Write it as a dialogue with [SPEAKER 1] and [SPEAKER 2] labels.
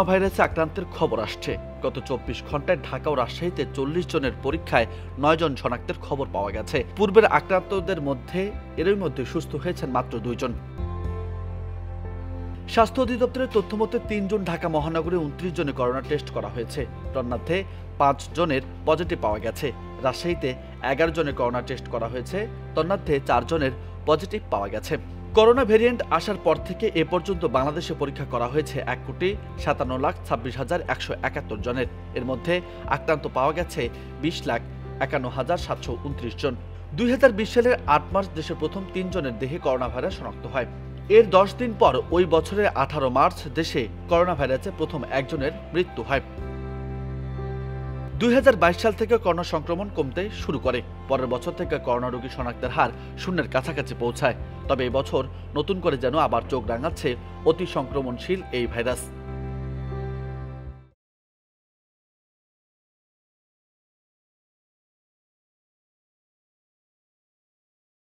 [SPEAKER 1] ভাইরাসে আক্রান্তের খবর আসছে। গত ২৪ ঘন্টায় ঢাকা ও রাজশাহীতে ৪০ জনের পরীক্ষায় ৯ জন শনাক্তের খবর পাওয়া গেছে। পূর্বের আক্রান্তদের মধ্যে এরই মধ্যে সুস্থ হয়েছেন মাত্র ২ জন। স্বাস্থ্য অধিদপ্তরের তথ্যমতে ৩ জন ঢাকা মহানগরে ২৯ জনের করোনা টেস্ট করা হয়েছে। তন্মধ্যে ৫ জনের পজিটিভ পাওয়া গেছে। রাজশাহীতে ১১ জনের করোনা টেস্ট করা হয়েছে। তন্মধ্যে ৪ জনের পজিটিভ পাওয়া গেছে। করোনা ভ্যারিয়েন্ট আসার পর থেকে এ পর্যন্ত বাংলাদেশে পরীক্ষা করা হয়েছে ১,৫৭,২৬,১৭১ জনের। এর মধ্যে আক্রান্ত পাওয়া গেছে ২০,৫১,৭২৯ জন। ২০২০ সালের ৮ মার্চ দেশের প্রথম ৩ জনের দেহে করোনা ভাইরাস শনাক্ত হয়। এর ১০ দিন পর ওই বছরের ১৮ মার্চ দেশে করোনা ভাইরাসে প্রথম একজনের মৃত্যু হয়। ২০২২ সাল থেকে করোনা সংক্রমণ কমতে শুরু করে। পরের বছর থেকে করোনা রোগী শনাক্তের হার শূন্যের কাছাকাছি পৌঁছায়। তবে এবছর নতুন করে যেন আবার চোখ রাঙাচ্ছে অতি সংক্রমণশীল এই ভাইরাস।